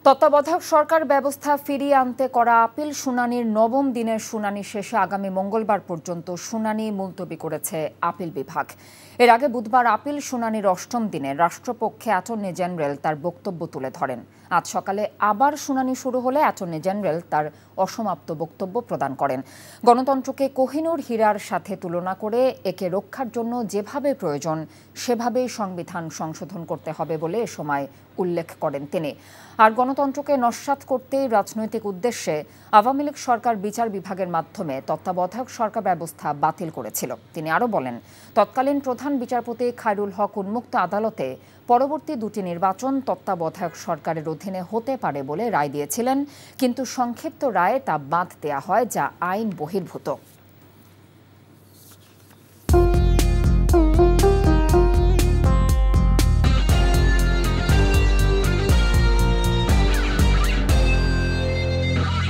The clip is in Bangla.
তত্ত্বাবধায়ক সরকার ব্যবস্থা ফিরিয়ে আনতে করা আপিল শুনানির নবম দিনের শুনানি শেষে আগামী মঙ্গলবার পর্যন্ত শুনানি মুলতবি করেছে আপিল বিভাগ। এর আগে বুধবার আপিল শুনানির অষ্টম দিনে রাষ্ট্রপক্ষে অ্যাটর্নি জেনারেল তার বক্তব্য তুলে ধরেন। আজ সকালে আবার শুনানি শুরু হলে অ্যাটর্নি জেনারেল তার অসমাপ্ত বক্তব্য প্রদান করেন। গণতন্ত্রকে কোহিনূর হীরার সাথে তুলনা করে একে রক্ষার জন্য যেভাবে প্রয়োজন সেভাবেই সংবিধান সংশোধন করতে হবে বলে এ সময় উল্লেখ করেন তিনি। আর গণতন্ত্রকে নস্যাৎ করতেই রাজনৈতিক উদ্দেশ্যে আওয়ামী লীগ সরকার বিচার বিভাগের মাধ্যমে তত্ত্বাবধায়ক সরকার ব্যবস্থা বাতিল করেছিল। তিনি আরও বলেন, তৎকালীন প্রধান বিচারপতি খায়রুল হক উন্মুক্ত আদালতে পরবর্তী দুটি নির্বাচন তত্ত্বাবধায়ক সরকারের অধীনে হতে পারে বলে রায় দিয়েছিলেন, কিন্তু সংক্ষিপ্ত রায়ে তা বাদ দেয়া হয়, যা আইন বহির্ভূত।